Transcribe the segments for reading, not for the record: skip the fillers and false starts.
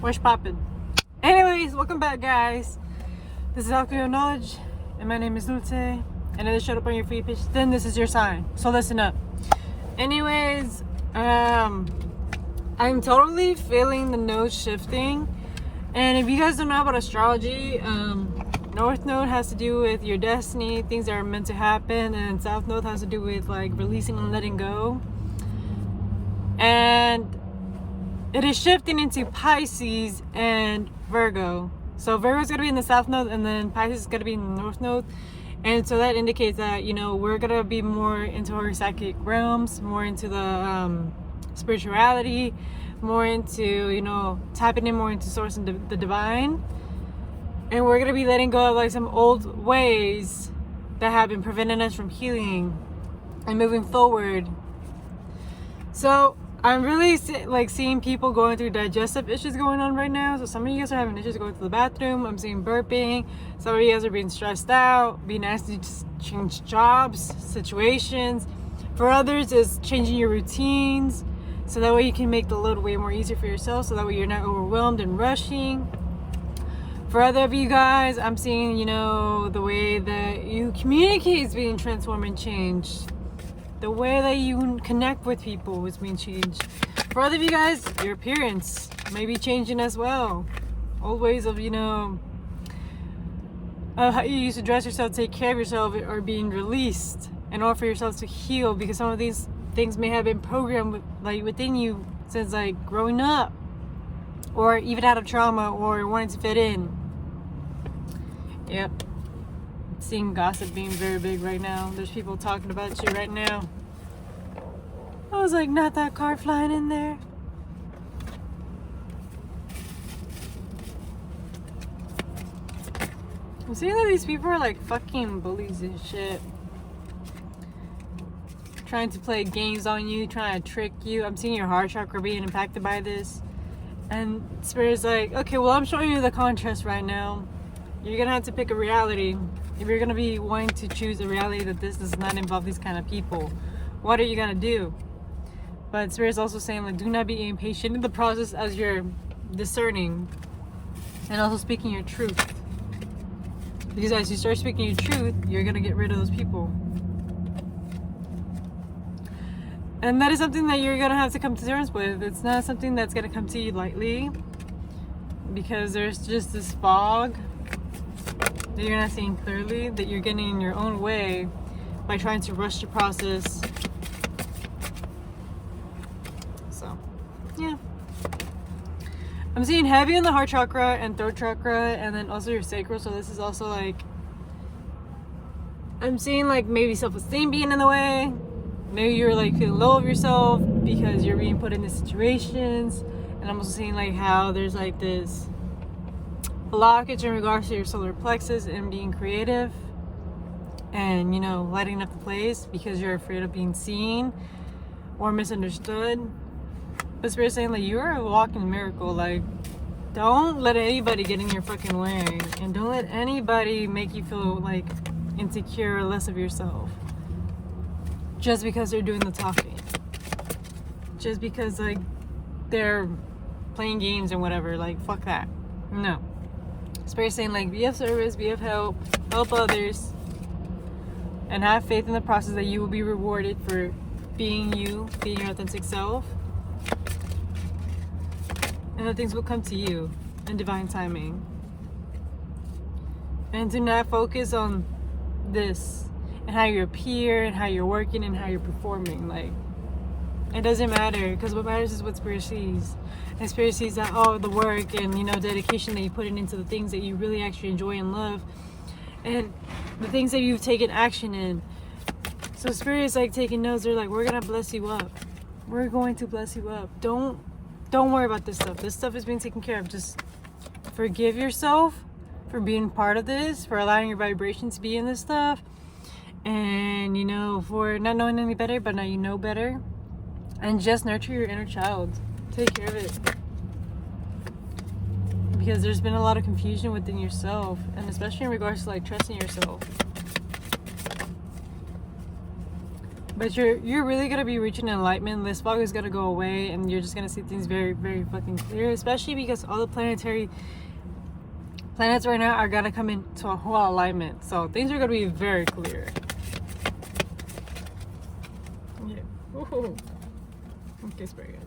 What's poppin'? Anyways, welcome back, guys. This is Alchemy Knowledge, and my name is Lute. And if it showed up on your feed page, then this is your sign. So listen up. Anyways, I'm totally feeling the node shifting. And if you guys don't know about astrology, North Node has to do with your destiny, things that are meant to happen, and South Node has to do with like releasing and letting go. And it is shifting into Pisces and Virgo. So Virgo is going to be in the South Node, and then Pisces is going to be in the North Node. And so that indicates that, you know, we're going to be more into our psychic realms, more into the spirituality, more into, you know, tapping in more into source and the divine. And we're going to be letting go of like some old ways that have been preventing us from healing and moving forward. So I'm really like seeing people going through digestive issues going on right now. So some of you guys are having issues going to the bathroom. I'm seeing burping. Some of you guys are being stressed out, being asked to change jobs, situations. For others, it's changing your routines. So that way you can make the load way more easier for yourself. So that way you're not overwhelmed and rushing. For other of you guys, I'm seeing, you know, the way that you communicate is being transformed and changed. The way that you connect with people is being changed. For other of you guys, your appearance may be changing as well. Old ways of, you know, how you used to dress yourself, take care of yourself, are being released in order for yourself to heal, because some of these things may have been programmed within you since like growing up, or even out of trauma, or wanting to fit in. Yep. Seeing gossip being very big right now. There's people talking about you right now. I was like, not that car flying in there. I'm seeing that these people are like fucking bullies and shit. Trying to play games on you, trying to trick you. I'm seeing your heart chakra being impacted by this. And Spirit's like, okay, well, I'm showing you the contrast right now. You're gonna have to pick a reality. If you're gonna be wanting to choose a reality that this does not involve these kind of people, what are you gonna do? But Spirit's also saying, like, do not be impatient in the process as you're discerning and also speaking your truth. Because as you start speaking your truth, you're gonna get rid of those people. And that is something that you're gonna have to come to terms with. It's not something that's gonna come to you lightly, because there's just this fog that you're not seeing clearly, that you're getting in your own way by trying to rush the process. So, yeah. I'm seeing heavy in the heart chakra and throat chakra, and then also your sacral. So this is also like, I'm seeing like maybe self-esteem being in the way. Maybe you're like feeling low of yourself because you're being put in these situations. And I'm also seeing like how there's like this blockage in regards to your solar plexus and being creative and, you know, lighting up the place because you're afraid of being seen or misunderstood. But Spirit's saying like you're a walking miracle. Like, don't let anybody get in your fucking way, and don't let anybody make you feel like insecure or less of yourself just because they're doing the talking, just because like they're playing games and whatever. Like, fuck that. No. Spirit's saying like, be of service, be of help others, and have faith in the process that you will be rewarded for being you, being your authentic self, and that things will come to you in divine timing. And do not focus on this and how you appear and how you're working and how you're performing. Like, it doesn't matter, because what matters is what Spirit sees. And Spirit sees that, oh, the work and, you know, dedication that you put into the things that you really actually enjoy and love, and the things that you've taken action in. So Spirit is like taking notes. They're like, we're gonna bless you up. We're going to bless you up. Don't worry about this stuff. This stuff is being taken care of. Just forgive yourself for being part of this, for allowing your vibration to be in this stuff, and, you know, for not knowing any better, but now you know better. And just nurture your inner child. Take care of it. Because there's been a lot of confusion within yourself, and especially in regards to like trusting yourself. But you're really gonna be reaching enlightenment. This fog is gonna go away, and you're just gonna see things very, very fucking clear. Especially because all the planets right now are gonna come into a whole alignment. So things are gonna be very clear. Yeah. Ooh. Okay, very good.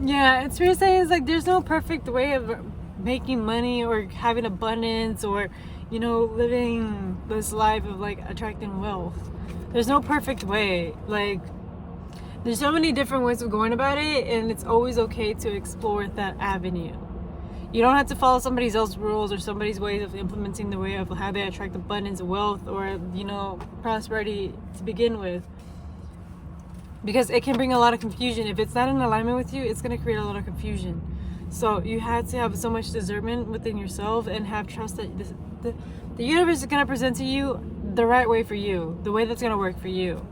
Yeah, it's weird saying, it's like there's no perfect way of making money or having abundance or, you know, living this life of like attracting wealth. There's no perfect way. Like, there's so many different ways of going about it, and it's always okay to explore that avenue. You don't have to follow somebody else's rules or somebody's ways of implementing the way of how they attract abundance, wealth, or, you know, prosperity to begin with. Because it can bring a lot of confusion. If it's not in alignment with you, it's going to create a lot of confusion. So you have to have so much discernment within yourself and have trust that the universe is going to present to you the right way for you, the way that's going to work for you.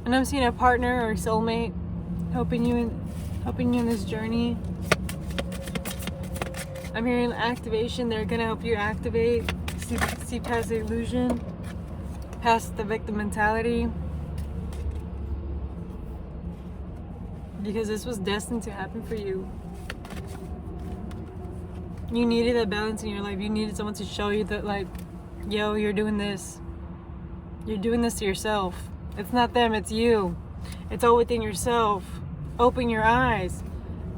And I'm seeing a partner or soulmate helping you in this journey. I'm hearing activation. They're going to help you activate, see past the illusion, past the victim mentality, because this was destined to happen for you. You needed that balance in your life. You needed someone to show you that, like, yo, you're doing this to yourself. It's not them, it's you. It's all within yourself. Open your eyes.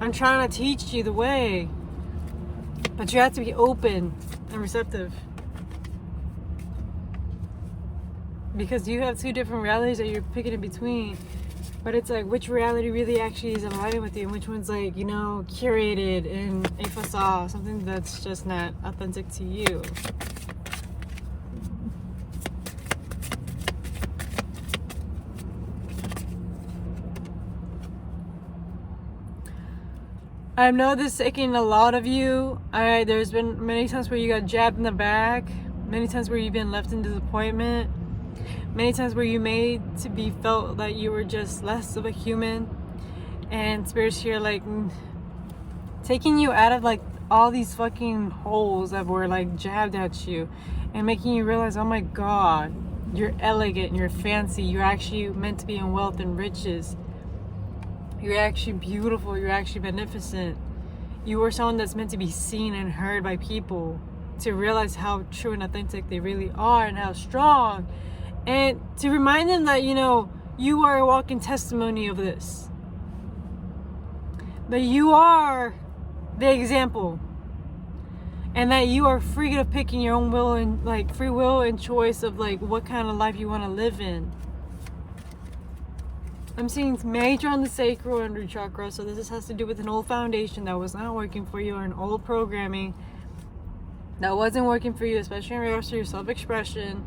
I'm trying to teach you the way, but you have to be open and receptive. Because you have two different realities that you're picking in between. But it's like, which reality really actually is aligning with you, and which one's like, you know, curated in a facade, something that's just not authentic to you. I know this is taking a lot of you. There's been many times where you got jabbed in the back, many times where you've been left in disappointment, many times where you made to be felt that you were just less of a human, and spirits here like taking you out of like all these fucking holes that were like jabbed at you, and making you realize, oh my god, you're elegant, you're fancy, you're actually meant to be in wealth and riches. You're actually beautiful, you're actually magnificent. You are someone that's meant to be seen and heard by people, to realize how true and authentic they really are and how strong. And to remind them that, you know, you are a walking testimony of this. That you are the example. And that you are free of picking your own will and like free will and choice of like what kind of life you want to live in. I'm seeing major on the sacral and root chakra, so this has to do with an old foundation that was not working for you, or an old programming that wasn't working for you, especially in regards to your self-expression,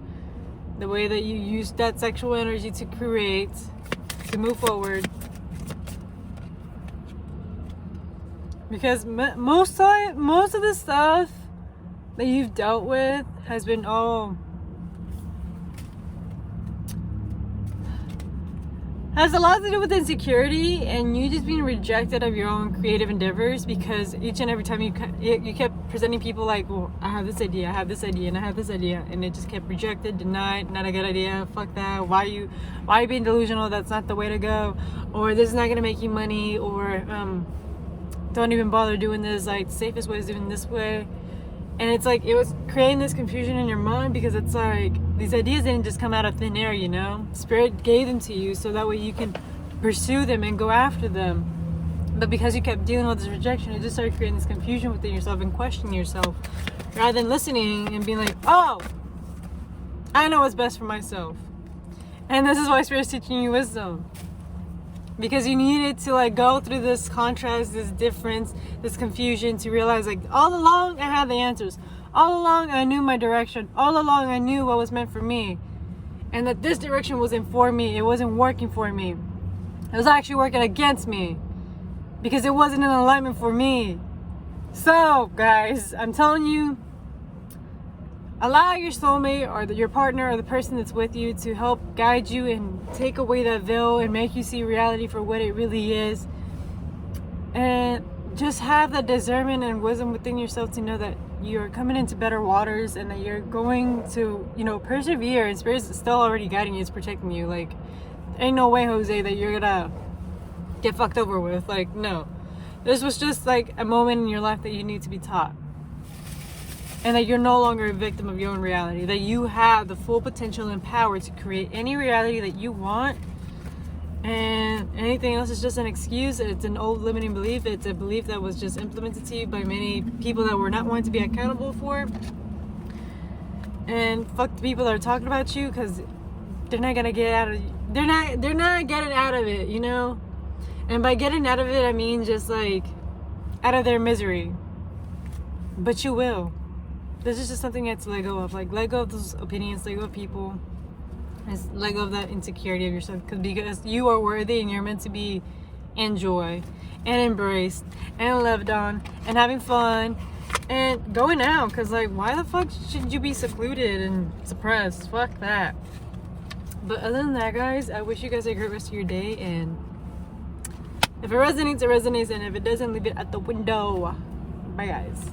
the way that you use that sexual energy to create, to move forward. Because most of the stuff that you've dealt with has been has a lot to do with insecurity and you just being rejected of your own creative endeavors, because each and every time you kept presenting people like, well, I have this idea, and I have this idea, and it just kept rejected, denied, not a good idea, fuck that, why are you being delusional, that's not the way to go, or this is not gonna make you money, or don't even bother doing this, like the safest way is doing this way. And it's like, it was creating this confusion in your mind, because it's like, these ideas didn't just come out of thin air, you know? Spirit gave them to you so that way you can pursue them and go after them. But because you kept dealing with this rejection, it just started creating this confusion within yourself and questioning yourself, rather than listening and being like, oh, I know what's best for myself. And this is why Spirit's teaching you wisdom. Because you needed to like go through this contrast, this difference, this confusion, to realize like all along I had the answers. All along I knew my direction. All along I knew what was meant for me. And that this direction wasn't for me. It wasn't working for me. It was actually working against me. Because it wasn't in alignment for me. So guys, I'm telling you, allow your soulmate or your partner or the person that's with you to help guide you and take away that veil and make you see reality for what it really is. And just have the discernment and wisdom within yourself to know that you're coming into better waters and that you're going to, you know, persevere, and Spirit's still already guiding you, it's protecting you. Like, ain't no way, Jose, that you're gonna get fucked over with. Like, no. This was just like a moment in your life that you need to be taught. And that you're no longer a victim of your own reality. That you have the full potential and power to create any reality that you want. And anything else is just an excuse. It's an old limiting belief. It's a belief that was just implemented to you by many people that were not wanting to be accountable for. And fuck the people that are talking about you, because they're not gonna get out of. They're not getting out of it, you know. And by getting out of it, I mean just like out of their misery. But you will. This is just something you have to let go of. Like, let go of those opinions, let go of people. Just let go of that insecurity of yourself, because you are worthy and you're meant to be enjoyed and embraced and loved on and having fun and going out. Because, like, why the fuck should you be secluded and suppressed? Fuck that. But other than that, guys, I wish you guys a great rest of your day. And if it resonates, it resonates. And if it doesn't, leave it at the window. Bye, guys.